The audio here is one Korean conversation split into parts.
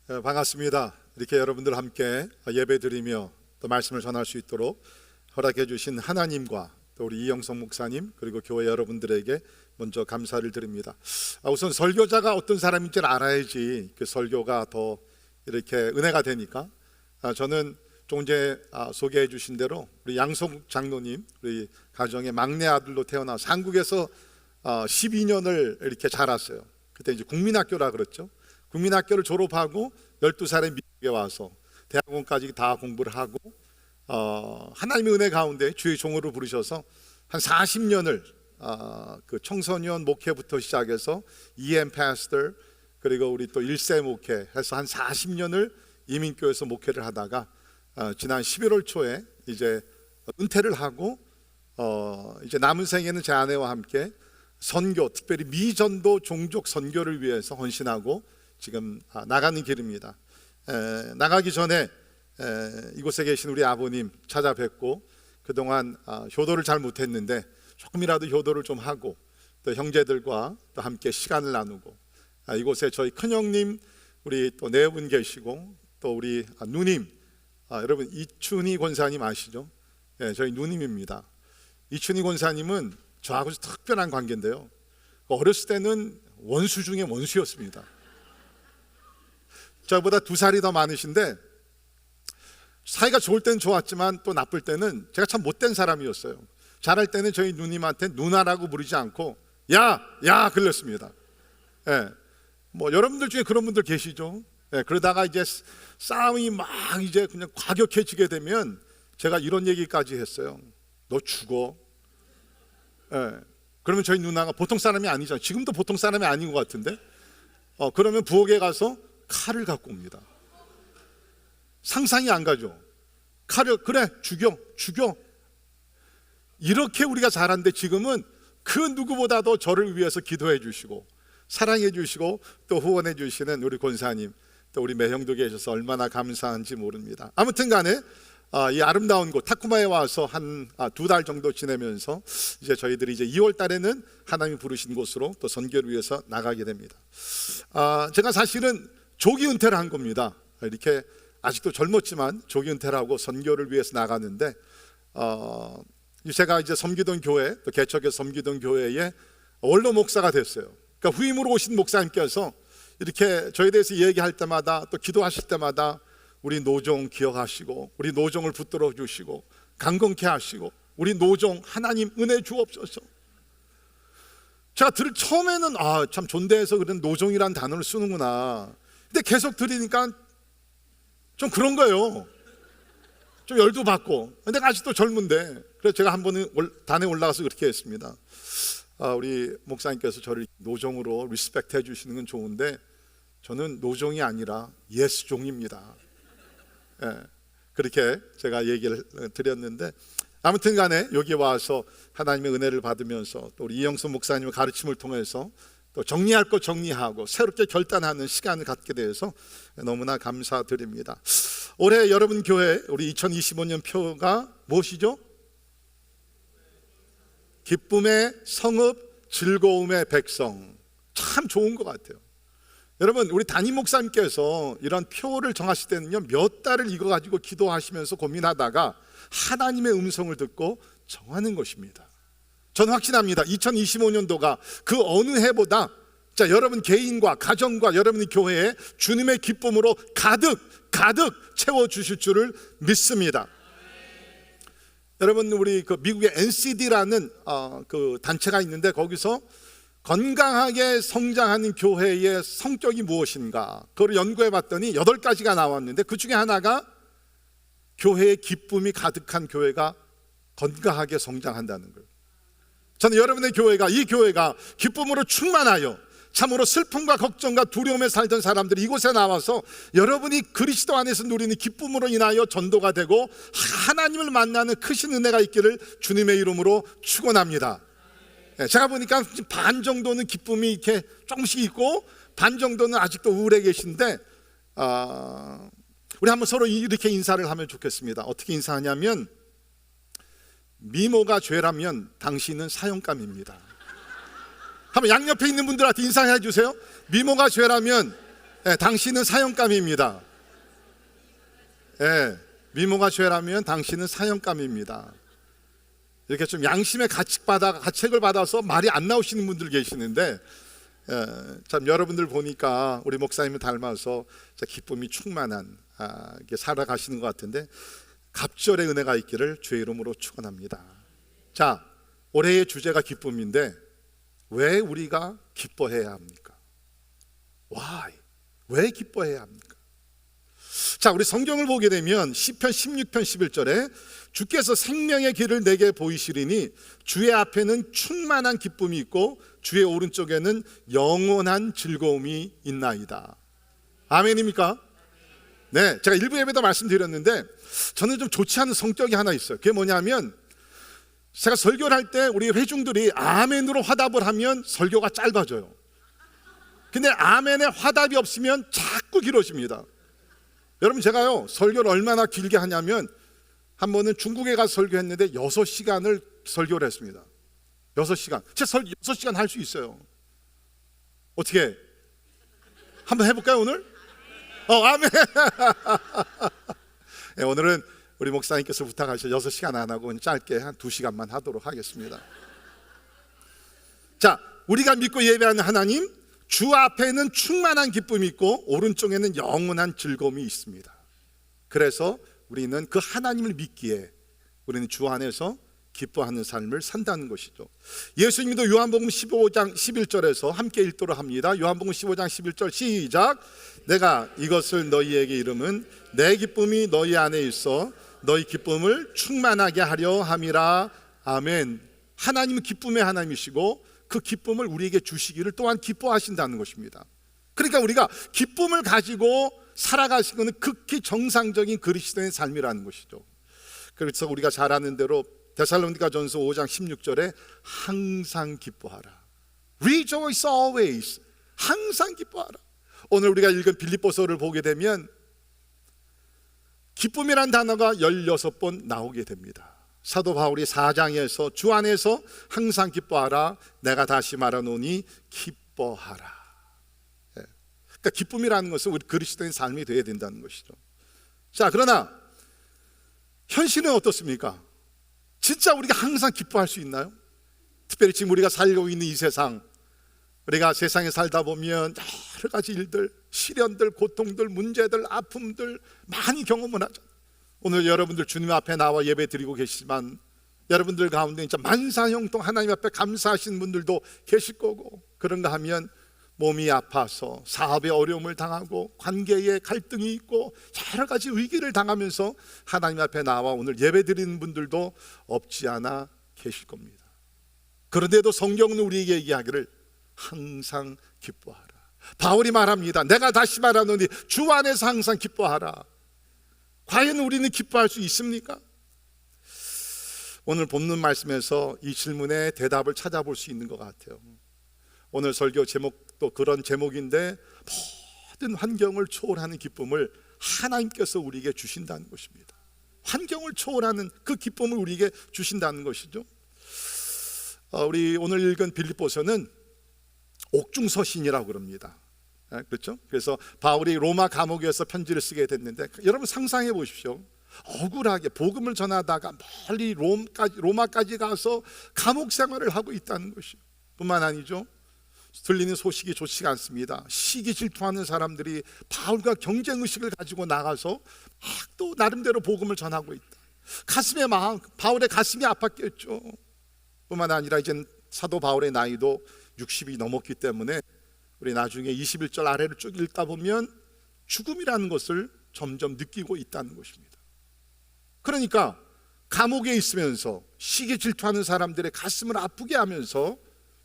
반갑습니다. 이렇게 여러분들 함께 예배드리며 또 말씀을 전할 수 있도록 허락해 주신 하나님과 또 우리 이영성 목사님 그리고 교회 여러분들에게 먼저 감사를 드립니다. 우선 설교자가 어떤 사람인지를 알아야지 그 설교가 더 이렇게 은혜가 되니까 저는 조금 전에 소개해 주신 대로 우리 양성 장로님 우리 가정의 막내 아들로 태어나서 한국에서 12년을 이렇게 자랐어요. 그때 이제 국민학교라 그랬죠. 국민학교를 졸업하고 12살에 미국에 와서 대학원까지 다 공부를 하고 하나님의 은혜 가운데 주의 종으로 부르셔서 한 40년을 그 청소년 목회부터 시작해서 EM 패스터 그리고 우리 또 1세 목회 해서 한 40년을 이민교회에서 목회를 하다가 지난 11월 초에 이제 은퇴를 하고 이제 남은 생에는 제 아내와 함께 선교, 특별히 미전도 종족 선교를 위해서 헌신하고 지금 나가는 길입니다. 나가기 전에 이곳에 계신 우리 아버님 찾아뵙고 그동안 효도를 잘 못했는데 조금이라도 효도를 좀 하고 또 형제들과 또 함께 시간을 나누고 이곳에 저희 큰형님 우리 또 네 분 계시고 또 우리 누님 여러분 이춘희 권사님 아시죠? 저희 누님입니다. 이춘희 권사님은 저하고 특별한 관계인데요. 어렸을 때는 원수 중에 원수였습니다. 저보다 2살이 더 많으신데 사이가 좋을 때는 좋았지만 또 나쁠 때는 제가 참 못된 사람이었어요. 잘할 때는 저희 누님한테 누나라고 부르지 않고 야 그랬습니다. 뭐 여러분들 중에 그런 분들 계시죠? 그러다가 이제 싸움이 막 이제 그냥 과격해지게 되면 제가 이런 얘기까지 했어요. 너 죽어. 그러면 저희 누나가 보통 사람이 아니잖아요. 지금도 보통 사람이 아닌 것 같은데 그러면 부엌에 가서 칼을 갖고 옵니다. 상상이 안 가죠. 칼을 그래 죽여 이렇게 우리가 자랐는데 지금은 그 누구보다도 저를 위해서 기도해 주시고 사랑해 주시고 또 후원해 주시는 우리 권사님 또 우리 매형도 계셔서 얼마나 감사한지 모릅니다. 아무튼 간에 이 아름다운 곳 타쿠마에 와서 한 2달 정도 지내면서 이제 저희들이 이제 2월 달에는 하나님이 부르신 곳으로 또 선교를 위해서 나가게 됩니다. 제가 사실은 조기 은퇴를 한 겁니다. 이렇게 아직도 젊었지만 조기 은퇴를 하고 선교를 위해서 나갔는데 제가 이제 섬기던 교회 또 개척해서 섬기던 교회에 원로 목사가 됐어요. 그러니까 후임으로 오신 목사님께서 이렇게 저에 대해서 얘기할 때마다 또 기도하실 때마다 우리 노종 기억하시고 우리 노종을 붙들어 주시고 강건케 하시고 우리 노종 하나님 은혜 주옵소서. 제가 처음에는 참 존대해서 그런 노종이란 단어를 쓰는구나. 근데 계속 들으니까 좀 그런 거예요. 좀 열도 받고. 근데 아직도 젊은데 그래서 제가 한 번은 단에 올라가서 그렇게 했습니다. 우리 목사님께서 저를 노종으로 리스펙트 해주시는 건 좋은데 저는 노종이 아니라 예수종입니다. 그렇게 제가 얘기를 드렸는데 아무튼 간에 여기 와서 하나님의 은혜를 받으면서 또 우리 이영수 목사님의 가르침을 통해서 또 정리할 것 정리하고 새롭게 결단하는 시간을 갖게 돼서 너무나 감사드립니다. 올해 여러분 교회 우리 2025년 표가 무엇이죠? 기쁨의 성읍 즐거움의 백성. 참 좋은 것 같아요. 여러분 우리 담임 목사님께서 이런 표를 정하실 때는요 몇 달을 이거 가지고 기도하시면서 고민하다가 하나님의 음성을 듣고 정하는 것입니다. 저는 확신합니다. 2025년도가 그 어느 해보다 여러분 개인과 가정과 여러분의 교회에 주님의 기쁨으로 가득 채워주실 줄을 믿습니다. 여러분 우리 그 미국의 NCD라는 그 단체가 있는데 거기서 건강하게 성장하는 교회의 성격이 무엇인가 그걸 연구해 봤더니 8가지가 나왔는데 그 중에 하나가 교회의 기쁨이 가득한 교회가 건강하게 성장한다는 거예요. 저는 여러분의 교회가 이 교회가 기쁨으로 충만하여 참으로 슬픔과 걱정과 두려움에 살던 사람들이 이곳에 나와서 여러분이 그리스도 안에서 누리는 기쁨으로 인하여 전도가 되고 하나님을 만나는 크신 은혜가 있기를 주님의 이름으로 축원합니다. 제가 보니까 반 정도는 기쁨이 이렇게 조금씩 있고 반 정도는 아직도 우울해 계신데 우리 한번 서로 이렇게 인사를 하면 좋겠습니다. 어떻게 인사하냐면 미모가 죄라면 당신은 사형감입니다. 한번 양옆에 있는 분들한테 인사해 주세요. 미모가 죄라면 예, 당신은 사형감입니다. 예, 미모가 죄라면 당신은 사형감입니다. 이렇게 좀 양심의 가책을 받아서 말이 안 나오시는 분들 계시는데, 참 여러분들 보니까 우리 목사님을 닮아서 기쁨이 충만한 이렇게 살아가시는 것 같은데, 갑절의 은혜가 있기를 주의 이름으로 축원합니다. 자, 올해의 주제가 기쁨인데 왜 우리가 기뻐해야 합니까? Why? 왜 기뻐해야 합니까? 자, 우리 성경을 보게 되면 시편 16편 11절에 주께서 생명의 길을 내게 보이시리니 주의 앞에는 충만한 기쁨이 있고 주의 오른쪽에는 영원한 즐거움이 있나이다. 아멘입니까? 네, 제가 일부 예배도 말씀드렸는데 저는 좀 좋지 않은 성격이 하나 있어요. 그게 뭐냐면, 제가 설교를 할 때 우리 회중들이 아멘으로 화답을 하면 설교가 짧아져요. 근데 아멘에 화답이 없으면 자꾸 길어집니다. 여러분, 제가요 설교를 얼마나 길게 하냐면, 한 번은 중국에 가서 설교했는데 6시간을 설교를 했습니다. 6시간. 제가 6시간 할 수 있어요. 어떻게? 한번 해볼까요 오늘? 아멘. 네, 오늘은 우리 목사님께서 부탁하셔서 6시간 안 하고 짧게 한 2시간만 하도록 하겠습니다. 자, 우리가 믿고 예배하는 하나님, 주 앞에는 충만한 기쁨이 있고 오른쪽에는 영원한 즐거움이 있습니다. 그래서 우리는 그 하나님을 믿기에 우리는 주 안에서 기뻐하는 삶을 산다는 것이죠. 예수님도 요한복음 15장 11절에서 함께 읽도록 합니다. 요한복음 15장 11절 시작. 내가 이것을 너희에게 이름은 내 기쁨이 너희 안에 있어 너희 기쁨을 충만하게 하려 함이라. 아멘. 하나님은 기쁨의 하나님이시고 그 기쁨을 우리에게 주시기를 또한 기뻐하신다는 것입니다. 그러니까 우리가 기쁨을 가지고 살아가시는 것은 극히 정상적인 그리스도의 삶이라는 것이죠. 그래서 우리가 잘 아는 대로 데살로니가전서 5장 16절에 항상 기뻐하라. Rejoice always. 항상 기뻐하라. 오늘 우리가 읽은 빌립보서를 보게 되면 기쁨이란 단어가 16번 나오게 됩니다. 사도 바울이 4장에서 주 안에서 항상 기뻐하라. 내가 다시 말하노니 기뻐하라. 그러니까 기쁨이라는 것은 우리 그리스도인 삶이 되어야 된다는 것이죠. 자, 그러나 현실은 어떻습니까? 진짜 우리가 항상 기뻐할 수 있나요? 특별히 지금 우리가 살고 있는 이 세상, 우리가 세상에 살다 보면 여러 가지 일들, 시련들, 고통들, 문제들, 아픔들 많이 경험을 하죠. 오늘 여러분들 주님 앞에 나와 예배 드리고 계시지만 여러분들 가운데 진짜 만사형통 하나님 앞에 감사하시는 분들도 계실 거고, 그런가 하면 몸이 아파서 사업에 어려움을 당하고 관계에 갈등이 있고 여러 가지 위기를 당하면서 하나님 앞에 나와 오늘 예배 드리는 분들도 없지 않아 계실 겁니다. 그런데도 성경은 우리에게 얘기하기를 항상 기뻐하라. 바울이 말합니다. 내가 다시 말하노니 주 안에서 항상 기뻐하라. 과연 우리는 기뻐할 수 있습니까? 오늘 본문 말씀에서 이 질문에 대답을 찾아볼 수 있는 것 같아요. 오늘 설교 제목도 그런 제목인데, 모든 환경을 초월하는 기쁨을 하나님께서 우리에게 주신다는 것입니다. 환경을 초월하는 그 기쁨을 우리에게 주신다는 것이죠. 우리 오늘 읽은 빌립보서는 옥중서신이라고 그럽니다. 그렇죠? 그래서 바울이 로마 감옥에서 편지를 쓰게 됐는데, 여러분 상상해 보십시오. 억울하게 복음을 전하다가 멀리 로마까지 가서 감옥 생활을 하고 있다는 것이요. 뿐만 아니죠, 들리는 소식이 좋지가 않습니다. 시기 질투하는 사람들이 바울과 경쟁의식을 가지고 나가서 막 또 나름대로 복음을 전하고 있다. 바울의 가슴이 아팠겠죠. 뿐만 아니라 이제 사도 바울의 나이도 60이 넘었기 때문에 우리 나중에 21절 아래를 쭉 읽다 보면 죽음이라는 것을 점점 느끼고 있다는 것입니다. 그러니까 감옥에 있으면서 시기 질투하는 사람들의 가슴을 아프게 하면서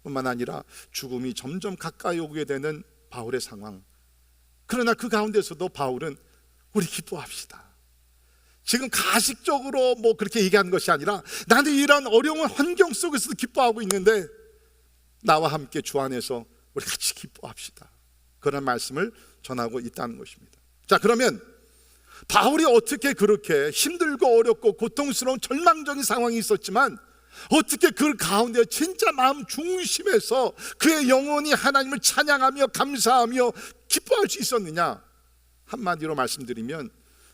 뿐만 아니라 죽음이 점점 가까이 오게 되는 바울의 상황. 그러나 그 가운데서도 바울은 우리 기뻐합시다. 지금 가식적으로 뭐 그렇게 얘기하는 것이 아니라 나는 이런 어려운 환경 속에서도 기뻐하고 있는데 나와 함께 주 안에서 우리 같이 기뻐합시다. 그런 말씀을 전하고 있다는 것입니다. 자, 그러면 바울이 어떻게 그렇게 힘들고 어렵고 고통스러운 절망적인 상황이 있었지만 어떻게 그 가운데 진짜 마음 중심에서 그의 영혼이 하나님을 찬양하며 감사하며 기뻐할 수 있었느냐? 한마디로 말씀드리면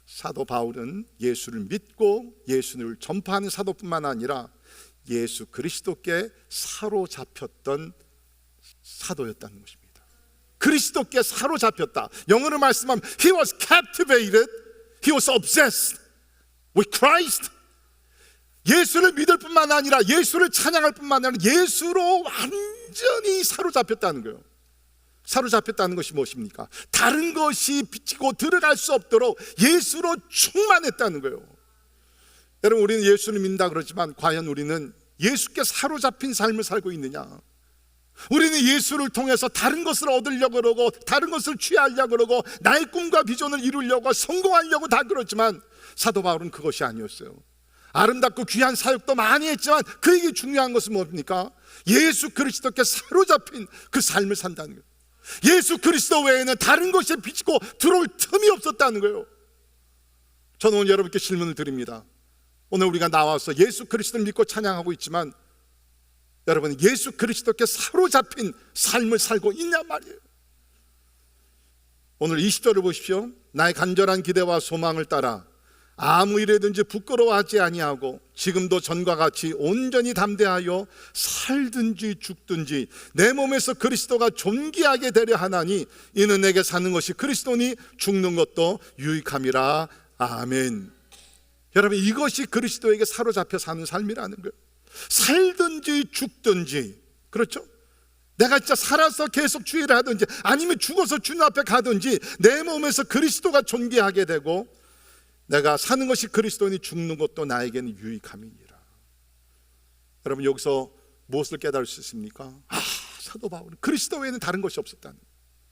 사도 바울은 예수를 믿고 예수를 전파하는 사도뿐만 아니라 예수 그리스도께 사로잡혔던 사도였다는 것입니다. 그리스도께 사로잡혔다. 영어로 말씀하면 He was captivated, He was obsessed with Christ. 예수를 믿을 뿐만 아니라 예수를 찬양할 뿐만 아니라 예수로 완전히 사로잡혔다는 거예요. 사로잡혔다는 것이 무엇입니까? 다른 것이 비치고 들어갈 수 없도록 예수로 충만했다는 거예요. 여러분, 우리는 예수를 믿는다 그러지만 과연 우리는 예수께 사로잡힌 삶을 살고 있느냐? 우리는 예수를 통해서 다른 것을 얻으려고 그러고 다른 것을 취하려고 그러고 나의 꿈과 비전을 이루려고 성공하려고 다 그러지만 사도 바울은 그것이 아니었어요. 아름답고 귀한 사역도 많이 했지만 그에게 중요한 것은 뭡니까? 예수 그리스도께 사로잡힌 그 삶을 산다는 거예요. 예수 그리스도 외에는 다른 것에 비치고 들어올 틈이 없었다는 거예요. 저는 오늘 여러분께 질문을 드립니다. 오늘 우리가 나와서 예수 그리스도를 믿고 찬양하고 있지만 여러분, 예수 그리스도께 사로잡힌 삶을 살고 있냐 말이에요. 오늘 20절을 보십시오. 나의 간절한 기대와 소망을 따라 아무 일에든지 부끄러워하지 아니하고 지금도 전과 같이 온전히 담대하여 살든지 죽든지 내 몸에서 그리스도가 존귀하게 되려 하나니 이는 내게 사는 것이 그리스도니 죽는 것도 유익함이라. 아멘. 여러분, 이것이 그리스도에게 사로잡혀 사는 삶이라는 거예요. 살든지 죽든지, 그렇죠? 내가 진짜 살아서 계속 주의를 하든지 아니면 죽어서 주님 앞에 가든지 내 몸에서 그리스도가 존귀하게 되고 내가 사는 것이 그리스도니 죽는 것도 나에게는 유익함이니라. 여러분, 여기서 무엇을 깨달을 수 있습니까? 사도 바울은 그리스도 외에는 다른 것이 없었다는,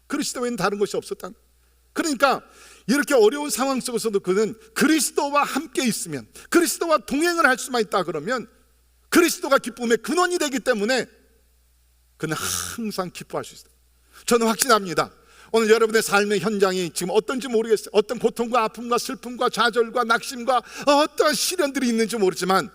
그리스도 외에는 다른 것이 없었다는. 그러니까 이렇게 어려운 상황 속에서도 그는 그리스도와 함께 있으면, 그리스도와 동행을 할 수만 있다 그러면 그리스도가 기쁨의 근원이 되기 때문에 그는 항상 기뻐할 수 있어요. 저는 확신합니다. 오늘 여러분의 삶의 현장이 지금 어떤지 모르겠어요. 어떤 고통과 아픔과 슬픔과 좌절과 낙심과 어떠한 시련들이 있는지 모르지만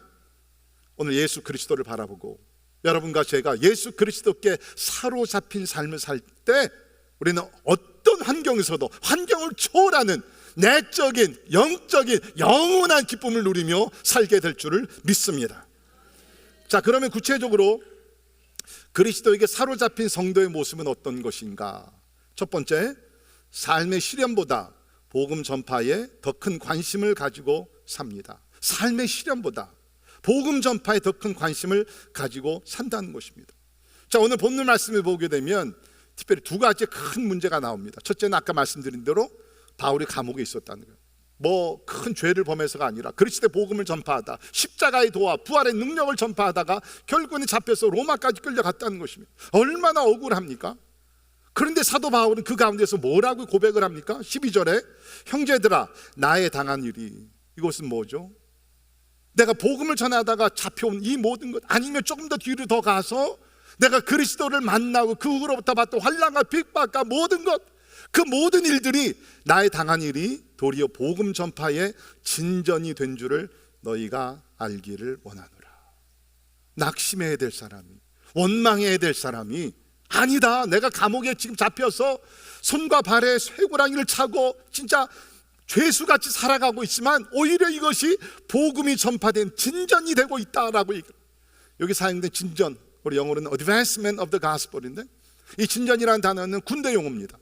오늘 예수 그리스도를 바라보고 여러분과 제가 예수 그리스도께 사로잡힌 삶을 살 때 우리는 어떤 환경에서도 환경을 초월하는 내적인, 영적인, 영원한 기쁨을 누리며 살게 될 줄을 믿습니다. 자, 그러면 구체적으로 그리스도에게 사로잡힌 성도의 모습은 어떤 것인가? 첫 번째, 삶의 시련보다 복음 전파에 더 큰 관심을 가지고 삽니다. 삶의 시련보다 복음 전파에 더 큰 관심을 가지고 산다는 것입니다. 자, 오늘 본문 말씀을 보게 되면 특별히 두 가지 큰 문제가 나옵니다. 첫째는 아까 말씀드린 대로 바울이 감옥에 있었다는 거예요. 뭐 큰 죄를 범해서가 아니라 그리스도의 복음을 전파하다, 십자가의 도와 부활의 능력을 전파하다가 결국은 잡혀서 로마까지 끌려갔다는 것입니다. 얼마나 억울합니까? 그런데 사도 바울은 그 가운데서 뭐라고 고백을 합니까? 12절에 형제들아 나의 당한 일이, 이것은 뭐죠? 내가 복음을 전하다가 잡혀온 이 모든 것, 아니면 조금 더 뒤로 더 가서 내가 그리스도를 만나고 그 후로부터 받던 환난과 핍박과 모든 것, 그 모든 일들이 나의 당한 일이 도리어 복음 전파의 진전이 된 줄을 너희가 알기를 원하노라. 낙심해야 될 사람이, 원망해야 될 사람이 아니다, 내가 감옥에 지금 잡혀서 손과 발에 쇠고랑이를 차고 진짜 죄수같이 살아가고 있지만 오히려 이것이 복음이 전파된 진전이 되고 있다라고 얘기해요. 여기 사용된 진전, 우리 영어로는 advancement of the gospel인데 이 진전이라는 단어는 군대 용어입니다.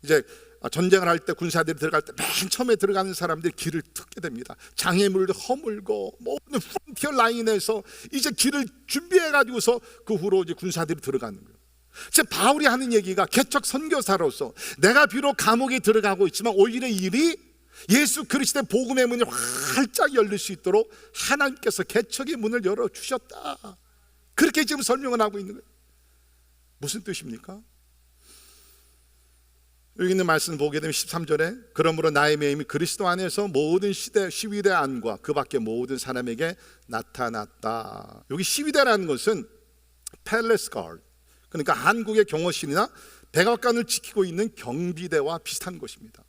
이제 전쟁을 할 때 군사들이 들어갈 때 맨 처음에 들어가는 사람들이 길을 뜯게 됩니다. 장애물을 허물고 모든 프론티어 라인에서 이제 길을 준비해 가지고서 그 후로 이제 군사들이 들어가는 거예요. 제 바울이 하는 얘기가 개척 선교사로서 내가 비록 감옥에 들어가고 있지만 오히려 이 일이 예수 그리스도의 복음의 문이 활짝 열릴 수 있도록 하나님께서 개척의 문을 열어주셨다, 그렇게 지금 설명을 하고 있는 거예요. 무슨 뜻입니까? 여기 있는 말씀을 보게 되면 13절에 그러므로 나의 매임이 그리스도 안에서 모든 시위대 안과 그 밖에 모든 사람에게 나타났다. 여기 시위대라는 것은 팰레스 가드, 그러니까 한국의 경호실이나 백악관을 지키고 있는 경비대와 비슷한 것입니다.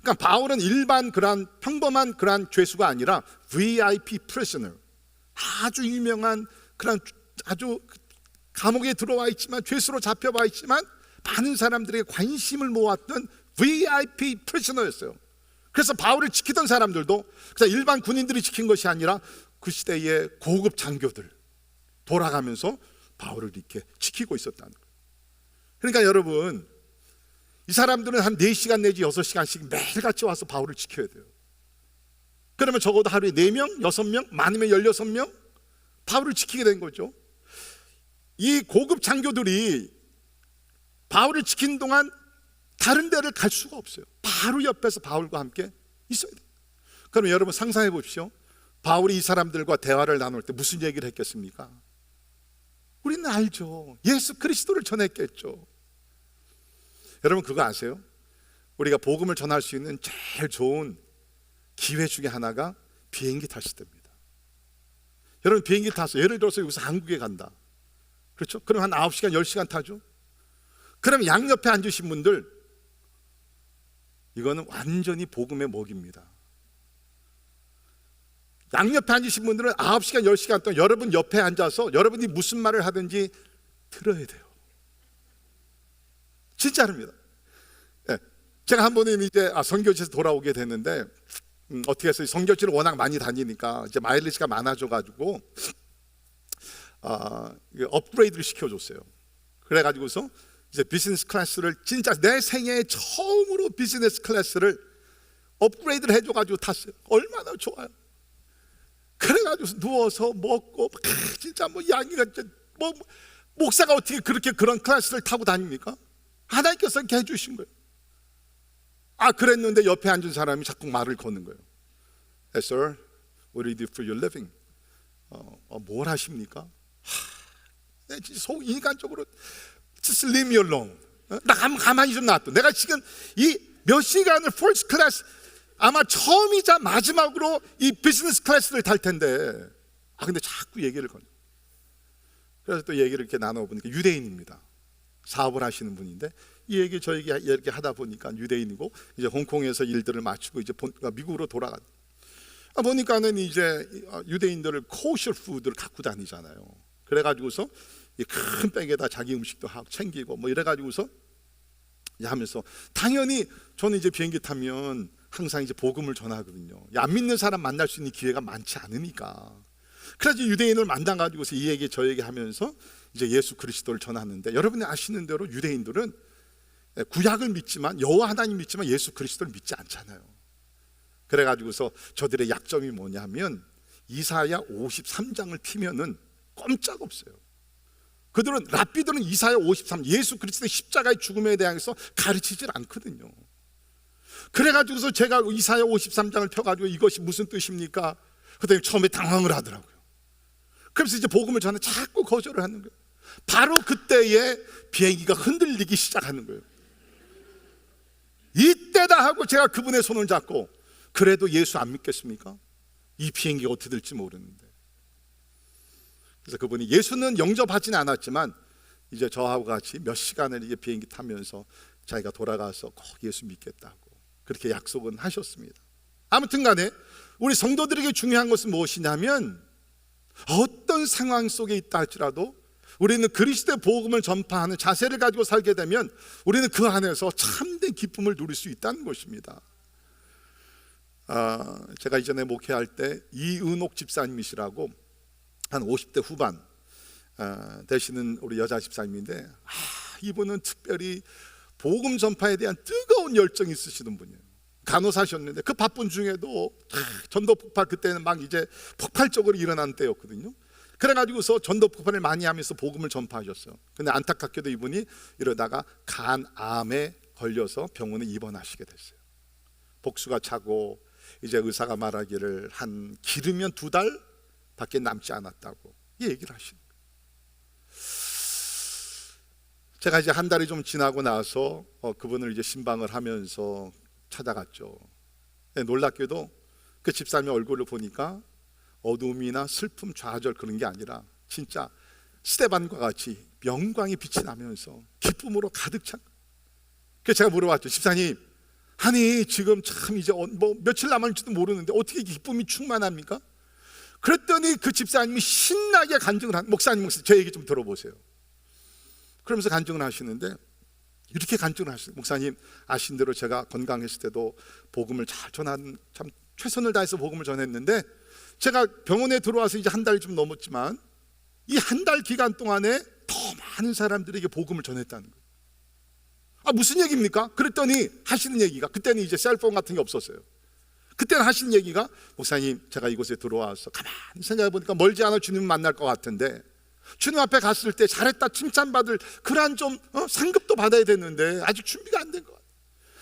그러니까 바울은 일반 그러한 평범한 그러한 죄수가 아니라 VIP prisoner, 아주 유명한 그런 아주 감옥에 들어와 있지만 죄수로 잡혀와 있지만 많은 사람들에게 관심을 모았던 VIP 프리즈너였어요. 그래서 바울을 지키던 사람들도 그냥 일반 군인들이 지킨 것이 아니라 그 시대의 고급 장교들 돌아가면서 바울을 이렇게 지키고 있었다는 거예요. 그러니까 여러분, 이 사람들은 한 4시간 내지 6시간씩 매일같이 와서 바울을 지켜야 돼요. 그러면 적어도 하루에 4명, 6명, 많으면 16명 바울을 지키게 된 거죠. 이 고급 장교들이 바울을 지키는 동안 다른 데를 갈 수가 없어요. 바로 옆에서 바울과 함께 있어야 돼요. 그럼 여러분 상상해 보십시오. 바울이 이 사람들과 대화를 나눌 때 무슨 얘기를 했겠습니까? 우리는 알죠. 예수 그리스도를 전했겠죠. 여러분 그거 아세요? 우리가 복음을 전할 수 있는 제일 좋은 기회 중에 하나가 비행기 탔을 때입니다. 여러분 비행기 타서 예를 들어서 여기서 한국에 간다. 그렇죠? 그럼 한 9시간, 10시간 타죠. 그럼 양옆에 앉으신 분들, 이거는 완전히 복음의 먹입니다. 양옆에 앉으신 분들은 9시간, 10시간 동안 여러분 옆에 앉아서 여러분이 무슨 말을 하든지 들어야 돼요. 진짜입니다. 네. 제가 한 번은 이제 선교지에서 돌아오게 됐는데 어떻게 해서 선교지를 워낙 많이 다니니까 이제 마일리지가 많아져가지고 업그레이드를 시켜줬어요. 그래가지고서 이제 비즈니스 클래스를 진짜 내 생애에 처음으로 비즈니스 클래스를 업그레이드를 해줘가지고 탔어요. 얼마나 좋아요. 그래가지고 누워서 먹고 진짜 뭐 양이가 뭐 목사가 어떻게 그렇게 그런 클래스를 타고 다닙니까? 하나님께서 이렇게 해주신 거예요. 그랬는데 옆에 앉은 사람이 자꾸 말을 거는 거예요. Yes, sir. What do you do for your living? 뭘 하십니까? 속 인간적으로 Just leave me alone. 나 가만히 좀 놔둬. 내가 지금 이 몇 시간을 퍼스트 클래스, 아마 처음이자 마지막으로 이 비즈니스 클래스를 탈 텐데 근데 자꾸 얘기를 거냐. 그래서 또 얘기를 이렇게 나눠보니까 유대인입니다. 사업을 하시는 분인데 이 얘기 저 얘기 이렇게 하다 보니까 유대인이고 이제 홍콩에서 일들을 마치고 이제 미국으로 돌아가. 보니까는 이제 유대인들을 코셔 푸드를 갖고 다니잖아요. 그래가지고서 이 큰 백에다 자기 음식도 하고 챙기고 뭐 이래가지고서 하면서 당연히 저는 이제 비행기 타면 항상 이제 복음을 전하거든요. 안 믿는 사람 만날 수 있는 기회가 많지 않으니까. 그래서 유대인을 만나가지고서 이 얘기 저 얘기 하면서 이제 예수 그리스도를 전하는데, 여러분이 아시는 대로 유대인들은 구약을 믿지만 여호와 하나님 믿지만 예수 그리스도를 믿지 않잖아요. 그래가지고서 저들의 약점이 뭐냐면 이사야 53장을 피면은 꼼짝 없어요. 그들은 랍비들은 이사야 53 예수 그리스도의 십자가의 죽음에 대해서 가르치질 않거든요. 그래가지고서 제가 이사야 53장을 펴가지고 이것이 무슨 뜻입니까? 그때 처음에 당황을 하더라고요. 그래서 이제 복음을 전해 자꾸 거절을 하는 거예요. 바로 그때에 비행기가 흔들리기 시작하는 거예요. 이때다 하고 제가 그분의 손을 잡고, 그래도 예수 안 믿겠습니까? 이 비행기가 어떻게 될지 모르는데. 그래서 그분이 예수는 영접하지는 않았지만 이제 저하고 같이 몇 시간을 이제 비행기 타면서 자기가 돌아가서 꼭 예수 믿겠다고 그렇게 약속은 하셨습니다. 아무튼 간에 우리 성도들에게 중요한 것은 무엇이냐면, 어떤 상황 속에 있다 할지라도 우리는 그리스도의 복음을 전파하는 자세를 가지고 살게 되면 우리는 그 안에서 참된 기쁨을 누릴 수 있다는 것입니다. 제가 이전에 목회할 때 이은옥 집사님이시라고 한 50대 후반 되시는 우리 여자 집사님인데, 이분은 특별히 복음 전파에 대한 뜨거운 열정이 있으시던 분이에요. 간호사셨는데 그 바쁜 중에도 전도 폭발, 그때는 막 이제 폭발적으로 일어난 때였거든요. 그래가지고서 전도 폭발을 많이 하면서 복음을 전파하셨어요. 근데 안타깝게도 이분이 이러다가 간암에 걸려서 병원에 입원하시게 됐어요. 복수가 차고 이제 의사가 말하기를 한 길으면 2달 밖에 남지 않았다고 이 얘기를 하시는 거예요. 제가 이제 한 달이 좀 지나고 나서 그분을 이제 신방을 하면서 찾아갔죠. 놀랍게도 그 집사님의 얼굴을 보니까 어둠이나 슬픔, 좌절 그런 게 아니라 진짜 스데반과 같이 영광이 빛이 나면서 기쁨으로 가득 찬. 그래서 제가 물어봤죠. 집사님, 아니 지금 참 이제 뭐 며칠 남았을지도 모르는데 어떻게 기쁨이 충만합니까? 그랬더니 그 집사님이 신나게 간증을 목사님 제 얘기 좀 들어보세요. 그러면서 간증을 하시는데, 이렇게 간증을 하셨어요. 목사님, 아신 대로 제가 건강했을 때도 복음을 잘 참 최선을 다해서 복음을 전했는데, 제가 병원에 들어와서 이제 한 달이 좀 넘었지만 이 한 달 기간 동안에 더 많은 사람들에게 복음을 전했다는 거예요. 무슨 얘기입니까? 그랬더니 하시는 얘기가, 그때는 이제 셀폰 같은 게 없었어요. 그때는 하시는 얘기가, 목사님, 제가 이곳에 들어와서 가만히 생각해 보니까 멀지 않아 주님 만날 것 같은데, 주님 앞에 갔을 때 잘했다 칭찬받을 그러한 좀 상급도 받아야 되는데 아직 준비가 안 된 것 같아요.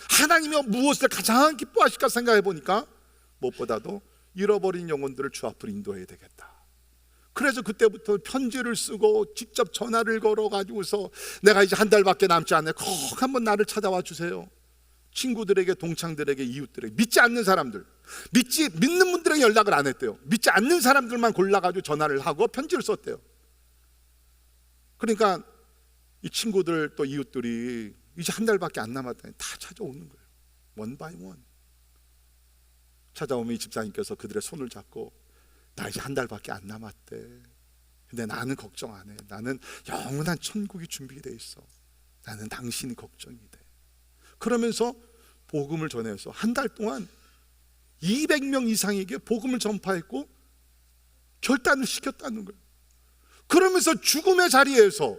하나님이 무엇을 가장 기뻐하실까 생각해 보니까 무엇보다도 잃어버린 영혼들을 주 앞으로 인도해야 되겠다. 그래서 그때부터 편지를 쓰고 직접 전화를 걸어가지고서, 내가 이제 한 달밖에 남지 않네, 꼭 한번 나를 찾아와 주세요. 친구들에게, 동창들에게, 이웃들에게, 믿지 않는 사람들, 믿는 분들에게 연락을 안 했대요. 믿지 않는 사람들만 골라가지고 전화를 하고 편지를 썼대요. 그러니까 이 친구들 또 이웃들이 이제 한 달밖에 안 남았다니 다 찾아오는 거예요. 원 바이 원 찾아오면 이 집사님께서 그들의 손을 잡고, 나 이제 한 달밖에 안 남았대. 근데 나는 걱정 안 해. 나는 영원한 천국이 준비되어 있어. 나는 당신이 걱정이 돼. 그러면서 복음을 전해서 한 달 동안 200명 이상에게 복음을 전파했고 결단을 시켰다는 거예요. 그러면서 죽음의 자리에서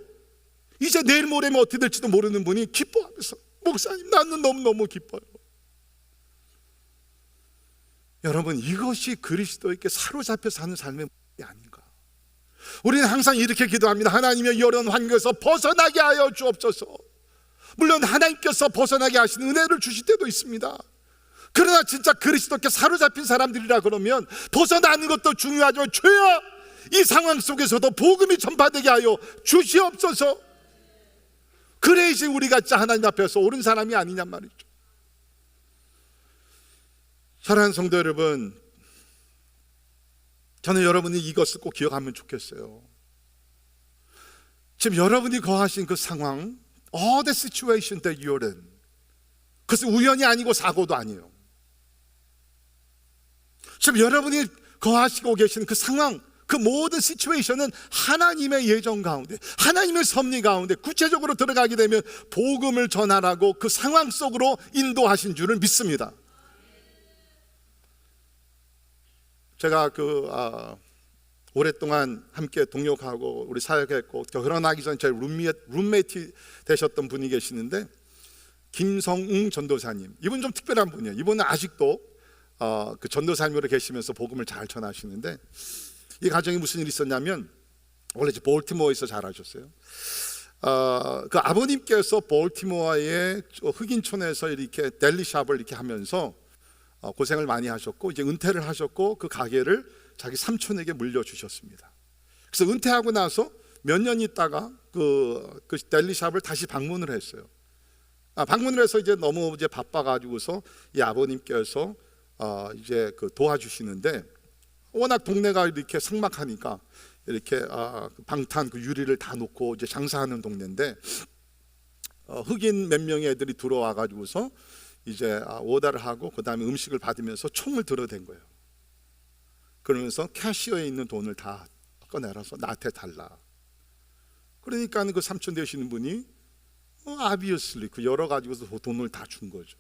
이제 내일 모레면 어떻게 될지도 모르는 분이 기뻐하면서, 목사님, 나는 너무너무 기뻐요. 여러분, 이것이 그리스도에게 사로잡혀 사는 삶의 모습이 아닌가. 우리는 항상 이렇게 기도합니다. 하나님의 이 어려운 환경에서 벗어나게 하여 주옵소서. 물론 하나님께서 벗어나게 하시는 은혜를 주실 때도 있습니다. 그러나 진짜 그리스도께 사로잡힌 사람들이라 그러면 벗어나는 것도 중요하지만, 주여, 이 상황 속에서도 복음이 전파되게 하여 주시옵소서. 그래야지 우리가 진짜 하나님 앞에서 옳은 사람이 아니냔 말이죠. 사랑하는 성도 여러분, 저는 여러분이 이것을 꼭 기억하면 좋겠어요. 지금 여러분이 거하신 그 상황, all the situation that you're in, 그것은 우연이 아니고 사고도 아니에요. 지금 여러분이 거하시고 계시는 그 상황, 그 모든 시츄에이션은 하나님의 예정 가운데, 하나님의 섭리 가운데 구체적으로 들어가게 되면 복음을 전하라고 그 상황 속으로 인도하신 줄을 믿습니다. 제가 오랫동안 함께 동역하고 우리 사역했고 결혼하기 전에 제 룸메이트 되셨던 분이 계시는데, 김성웅 전도사님. 이분 좀 특별한 분이에요. 이분은 아직도 그 전도사님으로 계시면서 복음을 잘 전하시는데, 이 가정에 무슨 일이 있었냐면, 원래 이제 볼티모어에서 자라셨어요. 그 아버님께서 볼티모어의 흑인촌에서 이렇게 델리샵을 이렇게 하면서 고생을 많이 하셨고, 이제 은퇴를 하셨고 그 가게를 자기 삼촌에게 물려주셨습니다. 그래서 은퇴하고 나서 몇 년 있다가 그 델리샵을 다시 방문을 했어요. 방문을 해서 이제 너무 이제 바빠가지고서 이 아버님께서 이제 그 도와주시는데, 워낙 동네가 이렇게 삭막하니까 이렇게 방탄 그 유리를 다 놓고 이제 장사하는 동네인데, 흑인 몇 명의 애들이 들어와 가지고서 이제 오더를 하고 그 다음에 음식을 받으면서 총을 들어댄 거예요. 그러면서 캐시어에 있는 돈을 다 꺼내라서 나한테 달라. 그러니까 그 삼촌 되시는 분이 obviously 그 열어 가지고서 돈을 다 준 거죠.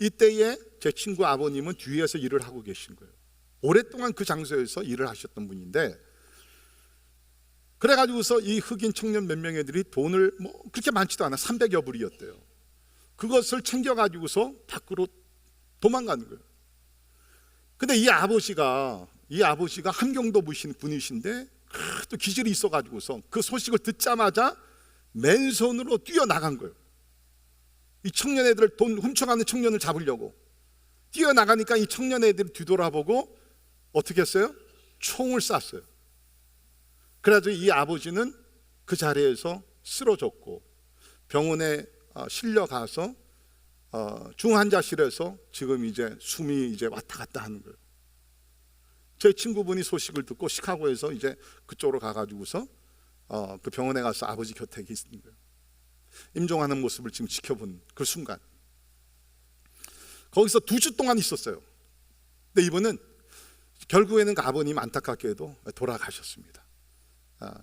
이때에 제 친구 아버님은 뒤에서 일을 하고 계신 거예요. 오랫동안 그 장소에서 일을 하셨던 분인데, 그래가지고서 이 흑인 청년 몇 명의 애들이 돈을 뭐 그렇게 많지도 않아 300여 불이었대요. 그것을 챙겨가지고서 밖으로 도망가는 거예요. 근데 이 아버지가 함경도 분이신데 또 기질이 있어가지고서 그 소식을 듣자마자 맨손으로 뛰어나간 거예요. 이 청년 애들, 돈 훔쳐가는 청년을 잡으려고 뛰어나가니까 이 청년 애들이 뒤돌아보고 어떻게 했어요? 총을 쐈어요. 그래가지고 이 아버지는 그 자리에서 쓰러졌고 병원에 실려가서 중환자실에서 지금 이제 숨이 이제 왔다 갔다 하는 거예요. 제 친구분이 소식을 듣고 시카고에서 이제 그쪽으로 가가지고서 그 병원에 가서 아버지 곁에 있는 거예요. 임종하는 모습을 지금 지켜본 그 순간, 거기서 2주 동안 있었어요. 근데 이분은 결국에는 그 아버님 안타깝게도 돌아가셨습니다.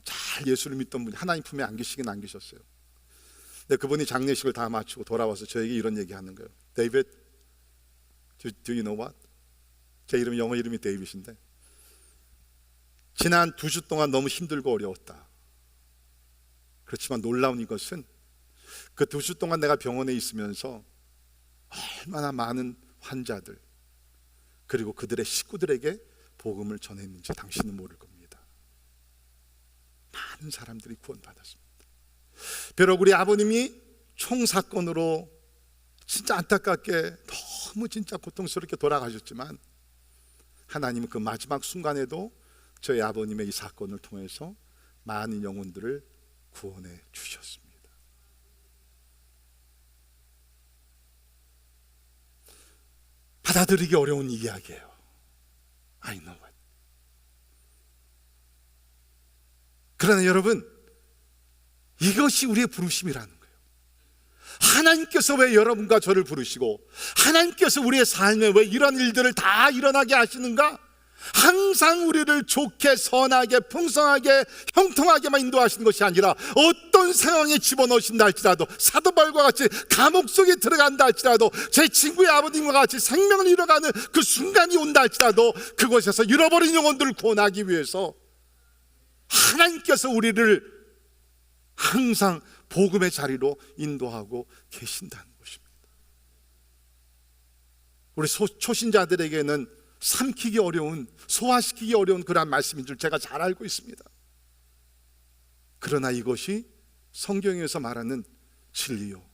잘 예수를 믿던 분이 하나님 품에 안 계시긴 안 계셨어요. 근데 그분이 장례식을 다 마치고 돌아와서 저에게 이런 얘기하는 거예요. David, do you know what? 제 이름이 영어 이름이 데이빗인데 지난 2주 동안 너무 힘들고 어려웠다. 그렇지만 놀라운 이것은 그 2주 동안 내가 병원에 있으면서 얼마나 많은 환자들 그리고 그들의 식구들에게 복음을 전했는지 당신은 모를 겁니다. 많은 사람들이 구원받았습니다. 비록 우리 아버님이 총사건으로 진짜 안타깝게 너무 진짜 고통스럽게 돌아가셨지만 하나님은 그 마지막 순간에도 저희 아버님의 이 사건을 통해서 많은 영혼들을 구원해 주셨습니다. 받아들이기 어려운 이야기예요. I know it. 그러나 여러분, 이것이 우리의 부르심이라는 거예요. 하나님께서 왜 여러분과 저를 부르시고 하나님께서 우리의 삶에 왜 이런 일들을 다 일어나게 하시는가? 항상 우리를 좋게, 선하게, 풍성하게, 형통하게만 인도하시는 것이 아니라 어떤 상황에 집어넣으신다 할지라도, 사도 바울과 같이 감옥 속에 들어간다 할지라도, 제 친구의 아버님과 같이 생명을 잃어가는 그 순간이 온다 할지라도 그곳에서 잃어버린 영혼들을 구원하기 위해서 하나님께서 우리를 항상 복음의 자리로 인도하고 계신다는 것입니다. 우리 초신자들에게는 삼키기 어려운, 소화시키기 어려운 그러한 말씀인 줄 제가 잘 알고 있습니다. 그러나 이것이 성경에서 말하는 진리요,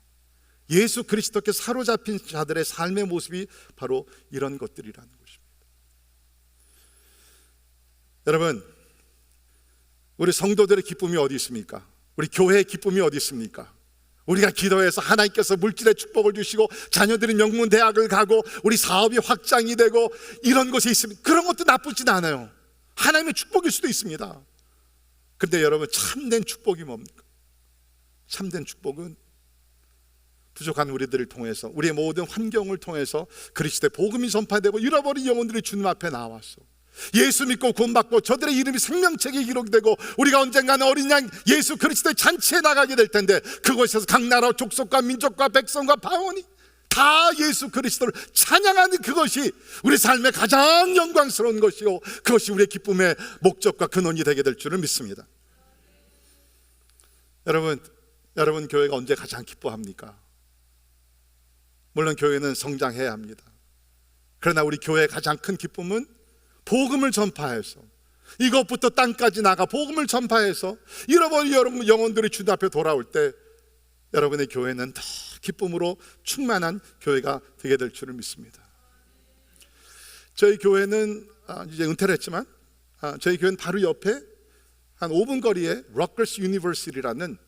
예수 그리스도께 사로잡힌 자들의 삶의 모습이 바로 이런 것들이라는 것입니다. 여러분, 우리 성도들의 기쁨이 어디 있습니까? 우리 교회의 기쁨이 어디 있습니까? 우리가 기도해서 하나님께서 물질의 축복을 주시고 자녀들이 명문 대학을 가고 우리 사업이 확장이 되고 이런 것이 있습니다. 그런 것도 나쁘진 않아요. 하나님의 축복일 수도 있습니다. 그런데 여러분, 참된 축복이 뭡니까? 참된 축복은 부족한 우리들을 통해서, 우리의 모든 환경을 통해서 그리스도의 복음이 전파되고 잃어버린 영혼들이 주님 앞에 나왔어. 예수 믿고 구원받고 저들의 이름이 생명책에 기록되고 우리가 언젠가는 어린 양 예수 그리스도의 잔치에 나가게 될 텐데, 그곳에서 각 나라 족속과 민족과 백성과 바원이 다 예수 그리스도를 찬양하는 그것이 우리 삶의 가장 영광스러운 것이요, 그것이 우리의 기쁨의 목적과 근원이 되게 될 줄을 믿습니다. 여러분 교회가 언제 가장 기뻐합니까? 물론 교회는 성장해야 합니다. 그러나 우리 교회의 가장 큰 기쁨은 복음을 전파해서, 이것부터 땅까지 나가 복음을 전파해서 잃어버린 여러분 영혼들이 주님 앞에 돌아올 때 여러분의 교회는 더 기쁨으로 충만한 교회가 되게 될 줄을 믿습니다. 저희 교회는 이제 은퇴를 했지만 저희 교회는 바로 옆에 한 5분 거리에 러커스 유니버시티라는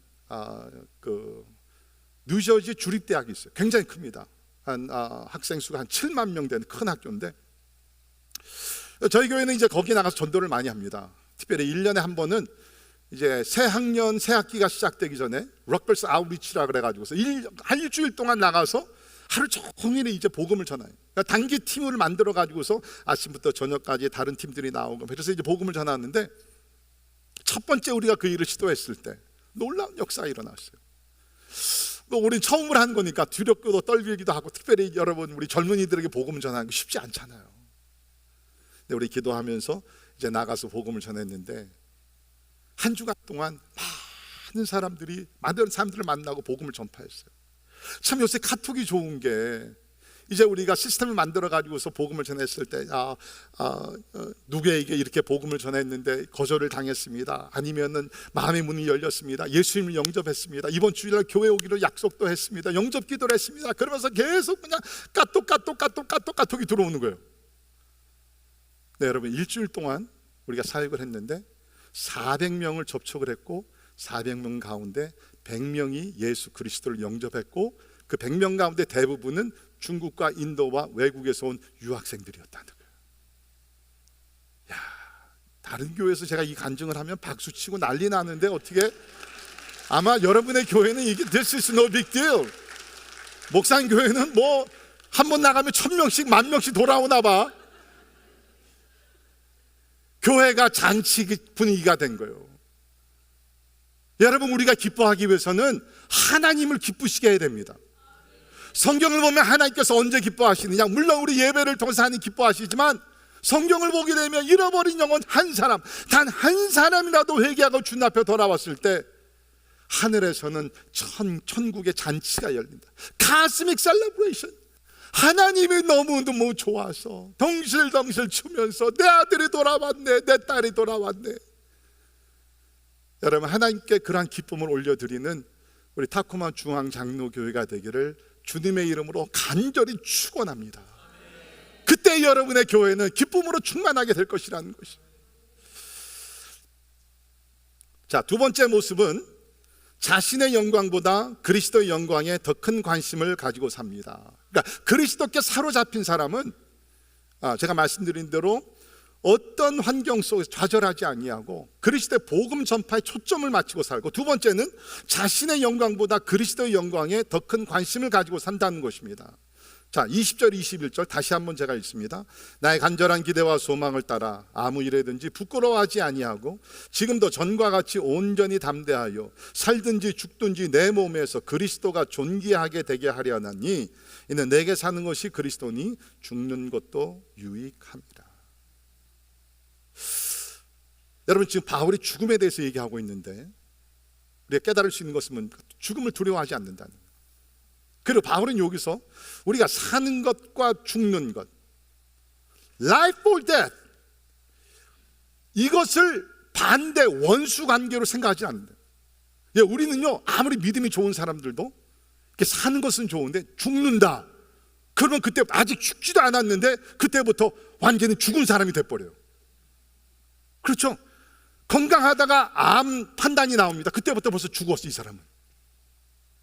그 뉴저지 주립대학이 있어요. 굉장히 큽니다. 학생 수가 한 7만 명 되는 큰 학교인데, 저희 교회는 이제 거기 나가서 전도를 많이 합니다. 특별히 1년에 한 번은 이제 새 학년, 새 학기가 시작되기 전에 럭버스 아웃리치라 그래가지고서 한 일주일 동안 나가서 하루 종일 이제 복음을 전해요. 그러니까 단기 팀을 만들어 가지고서 아침부터 저녁까지 다른 팀들이 나오고, 그래서 이제 복음을 전하는데, 첫 번째 우리가 그 일을 시도했을 때 놀라운 역사가 일어났어요. 우리는 처음으로 한 거니까 두렵고도 떨리기도 하고, 특별히 여러분 우리 젊은이들에게 복음을 전하는 게 쉽지 않잖아요. 근데 우리 기도하면서 이제 나가서 복음을 전했는데, 한 주간 동안 많은 사람들을 만나고 복음을 전파했어요. 참 요새 카톡이 좋은 게, 이제 우리가 시스템을 만들어 가지고서 복음을 전했을 때 누구에게 이렇게 복음을 전했는데 거절을 당했습니다, 아니면은 마음의 문이 열렸습니다, 예수님을 영접했습니다, 이번 주일날 교회 오기로 약속도 했습니다, 영접 기도를 했습니다, 그러면서 계속 그냥 까똑이 들어오는 거예요. 네, 여러분, 일주일 동안 우리가 사역을 했는데 400명을 접촉을 했고, 400명 가운데 100명이 예수 그리스도를 영접했고, 그 100명 가운데 대부분은 중국과 인도와 외국에서 온 유학생들이었다는 거예요. 야, 다른 교회에서 제가 이 간증을 하면 박수치고 난리 나는데, 어떻게 아마 여러분의 교회는 이게 This is no big deal. 목사님 교회는 뭐 한 번 나가면 1000명씩 10,000명씩 돌아오나 봐. 교회가 잔치 분위기가 된 거예요. 여러분, 우리가 기뻐하기 위해서는 하나님을 기쁘시게 해야 됩니다. 성경을 보면 하나님께서 언제 기뻐하시느냐, 물론 우리 예배를 통해서 하나님 기뻐하시지만 성경을 보게 되면 잃어버린 영혼 한 사람, 단 한 사람이라도 회개하고 주님 앞에 돌아왔을 때 하늘에서는 천국의 잔치가 열린다. 가스믹 셀러브레이션. 하나님이 너무너무 좋아서 덩실덩실 추면서 내 아들이 돌아왔네, 내 딸이 돌아왔네. 여러분, 하나님께 그러한 기쁨을 올려드리는 우리 타코마 중앙장로교회가 되기를 주님의 이름으로 간절히 축원합니다. 그때 여러분의 교회는 기쁨으로 충만하게 될 것이라는 것이. 자, 두 번째 모습은 자신의 영광보다 그리스도의 영광에 더 큰 관심을 가지고 삽니다. 그러니까 그리스도께 사로잡힌 사람은 제가 말씀드린 대로 어떤 환경 속에서 좌절하지 아니하고 그리스도의 복음 전파에 초점을 맞추고 살고, 두 번째는 자신의 영광보다 그리스도의 영광에 더 큰 관심을 가지고 산다는 것입니다. 자, 20절 21절 다시 한번 제가 읽습니다. 나의 간절한 기대와 소망을 따라 아무 일에든지 부끄러워하지 아니하고 지금도 전과 같이 온전히 담대하여 살든지 죽든지 내 몸에서 그리스도가 존귀하게 되게 하려 하나니 이는 내게 사는 것이 그리스도니 죽는 것도 유익함이라. 여러분, 지금 바울이 죽음에 대해서 얘기하고 있는데 우리가 깨달을 수 있는 것은 죽음을 두려워하지 않는다는 거예요. 그리고 바울은 여기서 우리가 사는 것과 죽는 것, life or death, 이것을 반대 원수 관계로 생각하지 않는다. 우리는요, 아무리 믿음이 좋은 사람들도 사는 것은 좋은데 죽는다 그러면 그때 아직 죽지도 않았는데 그때부터 완전히 죽은 사람이 돼버려요. 그렇죠? 건강하다가 암 판단이 나옵니다. 그때부터 벌써 죽었어, 이 사람은.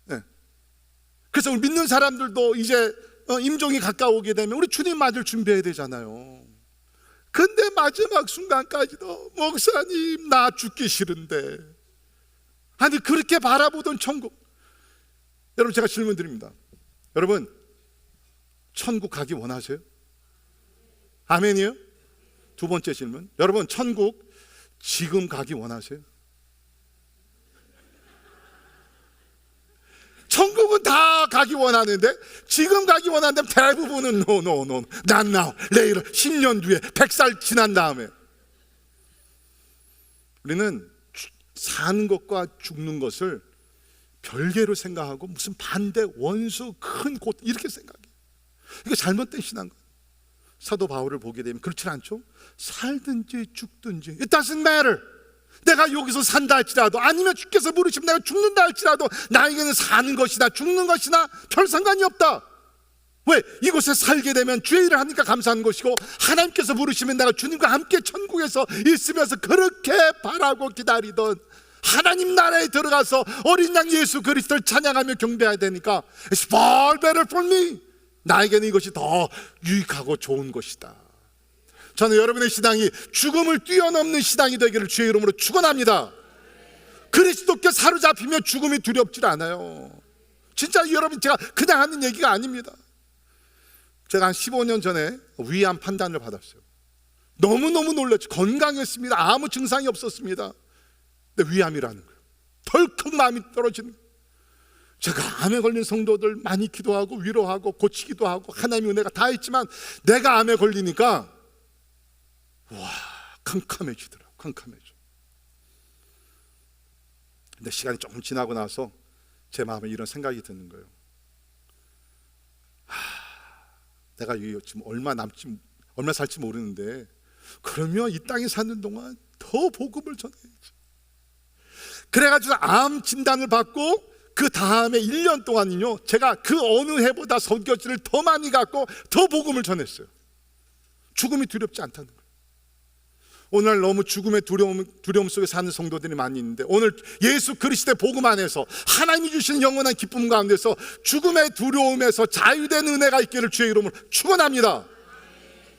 네. 그래서 우리 믿는 사람들도 이제 임종이 가까우게 되면 우리 주님 맞을 준비해야 되잖아요. 근데 마지막 순간까지도 목사님 나 죽기 싫은데, 아니 그렇게 바라보던 천국. 여러분, 제가 질문 드립니다. 여러분, 천국 가기 원하세요? 아멘이요? 두 번째 질문, 여러분 천국 지금 가기 원하세요? 천국은 다 가기 원하는데 지금 가기 원하는데 대부분은 no, not now, later, 10년 뒤에, 100살 지난 다음에. 우리는 사는 것과 죽는 것을 별개로 생각하고 무슨 반대, 원수, 큰 곳 이렇게 생각해요. 이거 잘못된 신앙과. 사도 바울을 보게 되면 그렇지 않죠? 살든지 죽든지 it doesn't matter. 내가 여기서 산다 할지라도, 아니면 주께서 부르시면 내가 죽는다 할지라도 나에게는 사는 것이나 죽는 것이나 별 상관이 없다. 왜? 이곳에 살게 되면 주의 일을 하니까 감사한 것이고, 하나님께서 부르시면 내가 주님과 함께 천국에서 있으면서 그렇게 바라고 기다리던 하나님 나라에 들어가서 어린 양 예수 그리스도를 찬양하며 경배해야 되니까 It's far better for me. 나에게는 이것이 더 유익하고 좋은 것이다. 저는 여러분의 신앙이 죽음을 뛰어넘는 신앙이 되기를 주의 이름으로 축원합니다. 그리스도께 사로잡히면 죽음이 두렵질 않아요. 진짜 여러분, 제가 그냥 하는 얘기가 아닙니다. 제가 한 15년 전에 위암 판단을 받았어요. 너무너무 놀랐죠. 건강했습니다. 아무 증상이 없었습니다. 근데 위암이라는 거예요. 덜컥 마음이 떨어지는 거예요. 제가 암에 걸린 성도들 많이 기도하고 위로하고 고치기도 하고 하나님의 은혜가 다 있지만 내가 암에 걸리니까 와, 캄캄해지더라고요. 캄캄해져. 근데 시간이 조금 지나고 나서 제 마음에 이런 생각이 드는 거예요. 내가 지금 얼마 살지 모르는데 그러면 이 땅에 사는 동안 더 복음을 전해야지. 그래가지고 암 진단을 받고 그 다음에 1년 동안은요, 제가 그 어느 해보다 선교지를 더 많이 갔고 더 복음을 전했어요. 죽음이 두렵지 않다는 거예요. 오늘 너무 죽음의 두려움 속에 사는 성도들이 많이 있는데, 오늘 예수 그리스도의 복음 안에서 하나님이 주시는 영원한 기쁨 가운데서 죽음의 두려움에서 자유된 은혜가 있기를 주의 이름으로 축원합니다.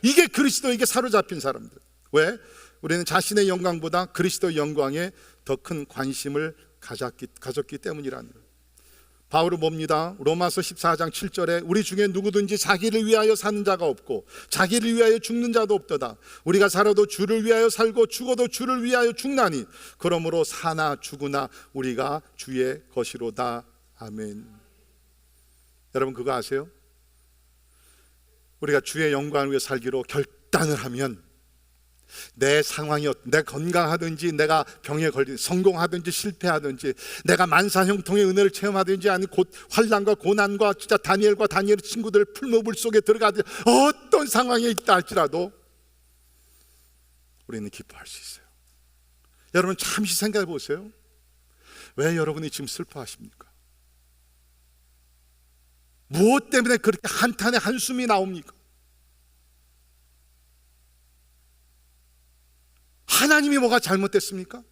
이게 그리스도에게 사로잡힌 사람들. 왜? 우리는 자신의 영광보다 그리스도의 영광에 더 큰 관심을 가졌기 때문이라는 거예요. 바울은 뭡니다. 로마서 14장 7절에 우리 중에 누구든지 자기를 위하여 사는 자가 없고 자기를 위하여 죽는 자도 없도다. 우리가 살아도 주를 위하여 살고 죽어도 주를 위하여 죽나니 그러므로 사나 죽으나 우리가 주의 것이로다. 아멘. 여러분 그거 아세요? 우리가 주의 영광을 위해 살기로 결단을 하면 내 상황이 내 건강하든지 내가 병에 걸린 성공하든지 실패하든지 내가 만사형통의 은혜를 체험하든지 아니 곧 환난과 고난과 진짜 다니엘의 친구들 풀무불 속에 들어가든 어떤 상황에 있다 할지라도 우리는 기뻐할 수 있어요. 여러분 잠시 생각해 보세요. 왜 여러분이 지금 슬퍼하십니까? 무엇 때문에 그렇게 한탄의 한숨이 나옵니까? 하나님이 뭐가 잘못됐습니까?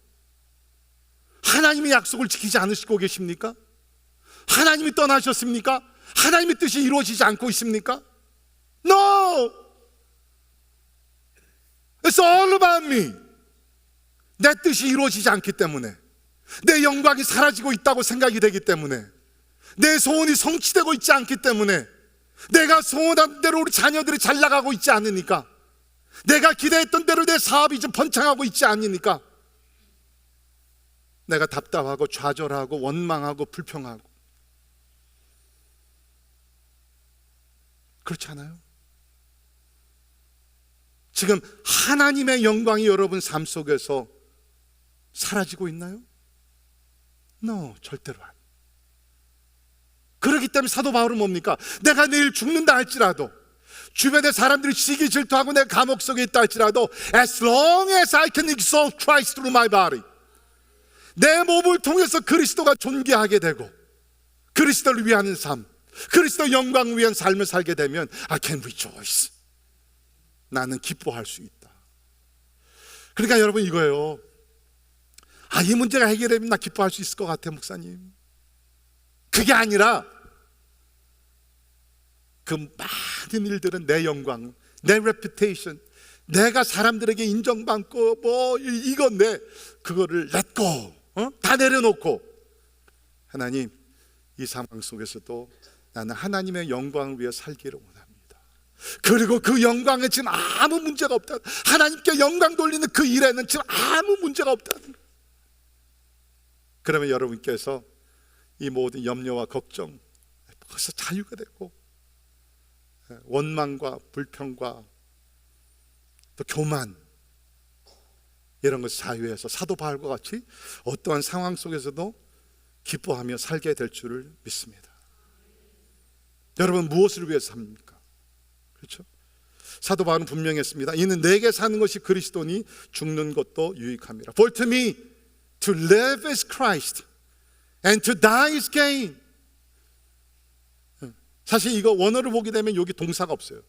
하나님이 약속을 지키지 않으시고 계십니까? 하나님이 떠나셨습니까? 하나님의 뜻이 이루어지지 않고 있습니까? No! It's all about me. 내 뜻이 이루어지지 않기 때문에, 내 영광이 사라지고 있다고 생각이 되기 때문에, 내 소원이 성취되고 있지 않기 때문에, 내가 소원한 대로 우리 자녀들이 잘 나가고 있지 않으니까, 내가 기대했던 대로 내 사업이 좀 번창하고 있지 않으니까 내가 답답하고 좌절하고 원망하고 불평하고 그렇지 않아요? 지금 하나님의 영광이 여러분 삶 속에서 사라지고 있나요? No, 절대로 아니에요. 그렇기 때문에 사도 바울은 뭡니까? 내가 내일 죽는다 할지라도, 주변의 사람들이 시기 질투하고 내가 감옥 속에 있다 할지라도 As long as I can exalt Christ through my body, 내 몸을 통해서 그리스도가 존귀하게 되고 그리스도를 위하는 삶, 그리스도 영광을 위한 삶을 살게 되면 I can rejoice. 나는 기뻐할 수 있다. 그러니까 여러분 이거예요. 이 문제가 해결되면 나 기뻐할 수 있을 것 같아 목사님. 그게 아니라 그 많은 일들은 내 영광, 내 reputation, 내가 사람들에게 인정받고 뭐 이건 그거를 let go, 다 내려놓고 하나님 이 상황 속에서도 나는 하나님의 영광을 위해 살기를 원합니다. 그리고 그 영광에 지금 아무 문제가 없다. 하나님께 영광 돌리는 그 일에는 지금 아무 문제가 없다. 그러면 여러분께서 이 모든 염려와 걱정 벌써 자유가 되고 원망과 불평과 또 교만 이런 것을 자유해서 사도 바울과 같이 어떠한 상황 속에서도 기뻐하며 살게 될 줄을 믿습니다. 여러분 무엇을 위해서 삽니까? 그렇죠? 사도 바울은 분명히 했습니다. 이는 내게 사는 것이 그리스도니 죽는 것도 유익함이라. For to me to live is Christ and to die is gain. 사실 이거 원어를 보게 되면 여기 동사가 없어요.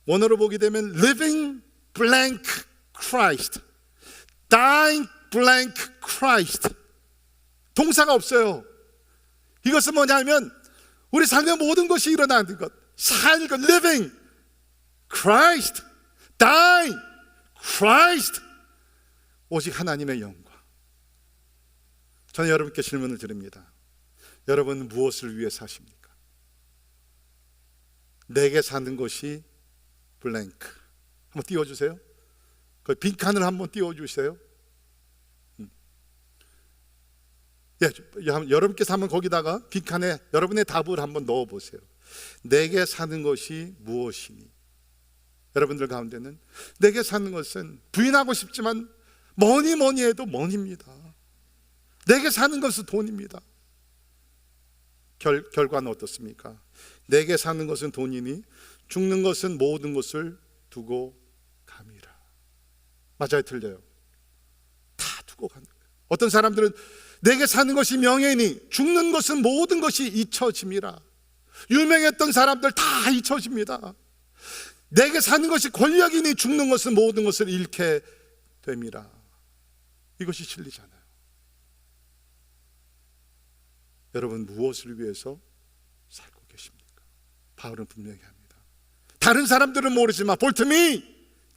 원어를 보게 되면 living blank Christ, dying blank Christ. 동사가 없어요. 이것은 뭐냐면 우리 삶의 모든 것이 일어나는 것, 살고 living Christ, dying Christ. 오직 하나님의 영광. 저는 여러분께 질문을 드립니다. 여러분 무엇을 위해 사십니까? 내게 사는 것이 블랭크. 한번 띄워주세요. 그 빈칸을 한번 띄워주세요. 여러분께서 한번 거기다가 빈칸에 여러분의 답을 한번 넣어보세요. 내게 사는 것이 무엇이니? 여러분들 가운데는 내게 사는 것은 부인하고 싶지만 뭐니 해도 money입니다. 내게 사는 것은 돈입니다. 결과는 어떻습니까? 내게 사는 것은 돈이니 죽는 것은 모든 것을 두고 감이라. 맞아요, 틀려요? 다 두고 가는 거예요. 어떤 사람들은 내게 사는 것이 명예니 죽는 것은 모든 것이 잊혀짐이라. 유명했던 사람들 다 잊혀집니다. 내게 사는 것이 권력이니 죽는 것은 모든 것을 잃게 됨이라. 이것이 진리잖아요. 여러분 무엇을 위해서 살고 계십니까? 바울은 분명히 합니다. 다른 사람들은 모르지만 For to me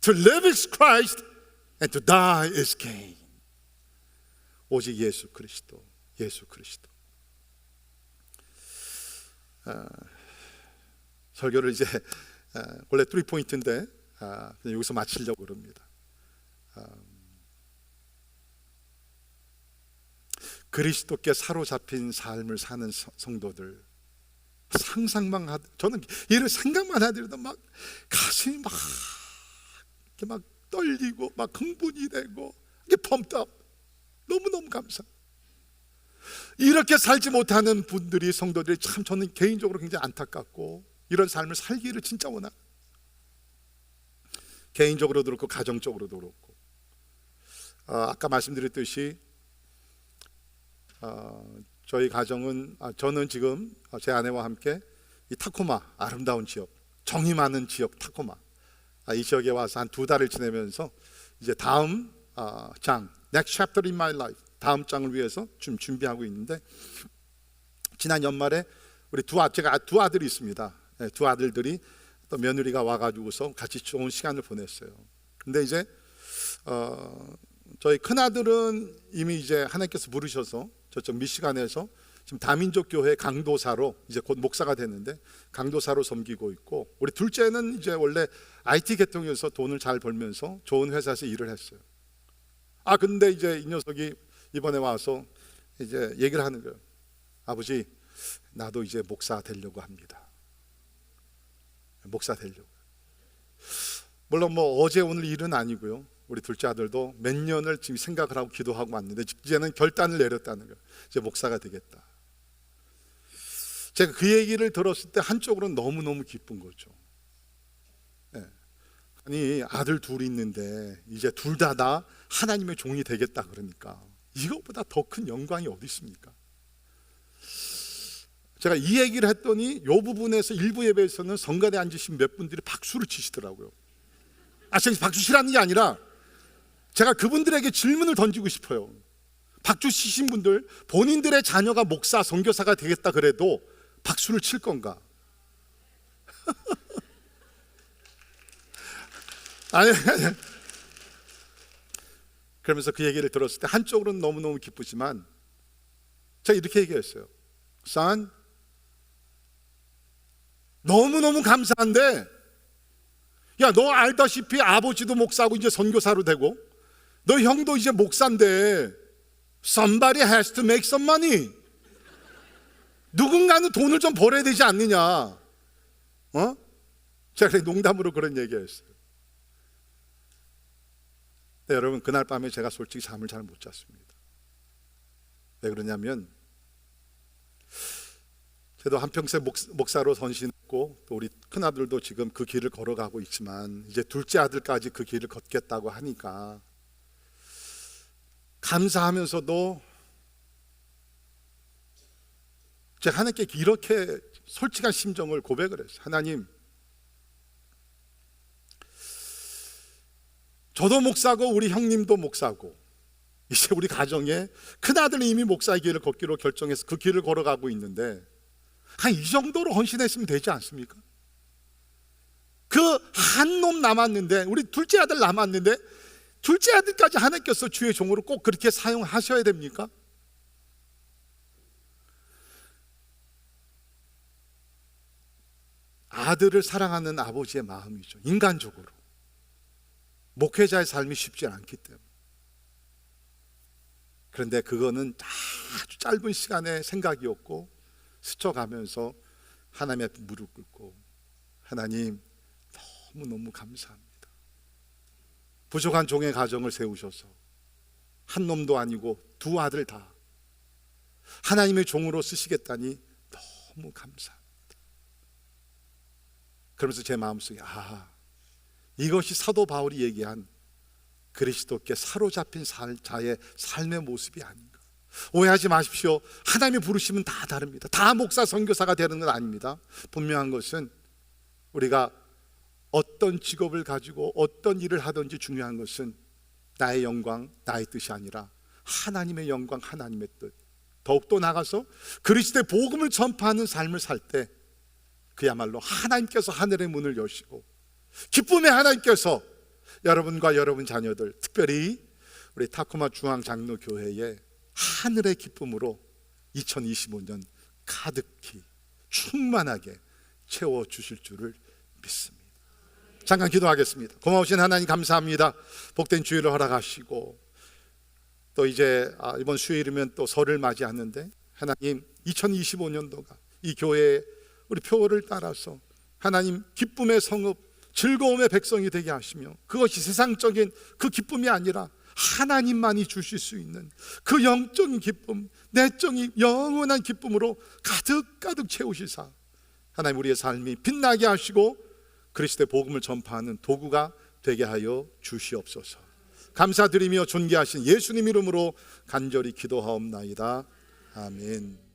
to live is Christ and to die is gain. 오직 예수 그리스도, 예수 그리스도. 설교를 이제 원래 3포인트인데 그냥 여기서 마치려고 그럽니다. 그리스도께 사로잡힌 삶을 사는 성도들, 상상만 저는 이를 생각만 하더라도 막 가슴이 막 이렇게 막 떨리고 막 흥분이 되고 이게 펌프업. 너무너무 감사. 이렇게 살지 못하는 분들이, 성도들이 참 저는 개인적으로 굉장히 안타깝고, 이런 삶을 살기를 진짜 원합니다. 개인적으로도 그렇고 가정적으로도 그렇고. 아까 말씀드렸듯이 저희 가정은, 저는 지금 제 아내와 함께 이 타코마, 아름다운 지역, 정이 많은 지역 타코마, 이 지역에 와서 한 2달을 지내면서 이제 다음 장, next chapter in my life, 다음 장을 위해서 좀 준비하고 있는데, 지난 연말에 우리 제가 두 아들이 있습니다. 네, 두 아들들이 또 며느리가 와가지고서 같이 좋은 시간을 보냈어요. 근데 이제 저희 큰 아들은 이미 이제 하나님께서 부르셔서 저쪽 미시간에서 지금 다민족 교회 강도사로 이제 곧 목사가 됐는데 강도사로 섬기고 있고, 우리 둘째는 이제 원래 IT 계통에서 돈을 잘 벌면서 좋은 회사에서 일을 했어요. 근데 이제 이 녀석이 이번에 와서 이제 얘기를 하는 거예요. 아버지, 나도 이제 목사 되려고 합니다. 목사 되려고. 물론 뭐 어제 오늘 일은 아니고요. 우리 둘째 아들도 몇 년을 지금 생각을 하고 기도하고 왔는데 이제는 결단을 내렸다는 거예요. 이제 목사가 되겠다. 제가 그 얘기를 들었을 때 한쪽으로는 너무너무 기쁜 거죠. 네. 아니, 아들 둘이 있는데 이제 둘 다 하나님의 종이 되겠다 그러니까 이것보다 더 큰 영광이 어디 있습니까? 제가 이 얘기를 했더니 이 부분에서 일부 예배에서는 성가대에 앉으신 몇 분들이 박수를 치시더라고요. 제가 박수 치라는 게 아니라 제가 그분들에게 질문을 던지고 싶어요. 박수 치신 분들, 본인들의 자녀가 목사, 선교사가 되겠다 그래도 박수를 칠 건가? 아니. 그러면서 그 얘기를 들었을 때 한쪽으로는 너무너무 기쁘지만 제가 이렇게 얘기했어요. Son, 너무너무 감사한데, 야, 너 알다시피 아버지도 목사고 이제 선교사로 되고 너 형도 이제 목사인데 somebody has to make some money. 누군가는 돈을 좀 벌어야 되지 않느냐. 제가 농담으로 그런 얘기했어요. 네, 여러분, 그날 밤에 제가 솔직히 잠을 잘 못 잤습니다. 왜 그러냐면 저도 한평생 목사로 헌신했고 또 우리 큰아들도 지금 그 길을 걸어가고 있지만 이제 둘째 아들까지 그 길을 걷겠다고 하니까 감사하면서도 제가 하나님께 이렇게 솔직한 심정을 고백을 했어요. 하나님, 저도 목사고 우리 형님도 목사고 이제 우리 가정에 큰아들이 이미 목사의 길을 걷기로 결정해서 그 길을 걸어가고 있는데 한 이 정도로 헌신했으면 되지 않습니까? 그 한 놈 남았는데, 우리 둘째 아들 남았는데 둘째 아들까지 하나님께서 주의 종으로 꼭 그렇게 사용하셔야 됩니까? 아들을 사랑하는 아버지의 마음이죠. 인간적으로 목회자의 삶이 쉽지 않기 때문에. 그런데 그거는 아주 짧은 시간의 생각이었고 스쳐가면서 하나님 앞에 무릎 꿇고, 하나님 너무너무 감사합니다. 부족한 종의 가정을 세우셔서 한 놈도 아니고 두 아들 다 하나님의 종으로 쓰시겠다니 너무 감사합니다. 그러면서 제 마음속에 이것이 사도 바울이 얘기한 그리스도께 사로잡힌 자의 삶의 모습이 아닌가. 오해하지 마십시오. 하나님이 부르시면 다 다릅니다. 다 목사, 선교사가 되는 건 아닙니다. 분명한 것은 우리가 어떤 직업을 가지고 어떤 일을 하든지 중요한 것은 나의 영광, 나의 뜻이 아니라 하나님의 영광, 하나님의 뜻. 더욱더 나가서 그리스도의 복음을 전파하는 삶을 살 때 그야말로 하나님께서 하늘의 문을 여시고 기쁨의 하나님께서 여러분과 여러분 자녀들, 특별히 우리 타코마 중앙장로교회에 하늘의 기쁨으로 2025년 가득히 충만하게 채워주실 줄을 믿습니다. 잠깐 기도하겠습니다. 고마우신 하나님 감사합니다. 복된 주일을 허락하시고 또 이제 이번 수요일이면 또 설을 맞이하는데 하나님 2025년도가 이 교회의 우리 표를 따라서 하나님 기쁨의 성읍, 즐거움의 백성이 되게 하시며 그것이 세상적인 그 기쁨이 아니라 하나님만이 주실 수 있는 그 영적인 기쁨, 내적인 영원한 기쁨으로 가득가득 채우시사 하나님 우리의 삶이 빛나게 하시고 그리스도의 복음을 전파하는 도구가 되게 하여 주시옵소서. 감사드리며 존귀하신 예수님 이름으로 간절히 기도하옵나이다. 아멘.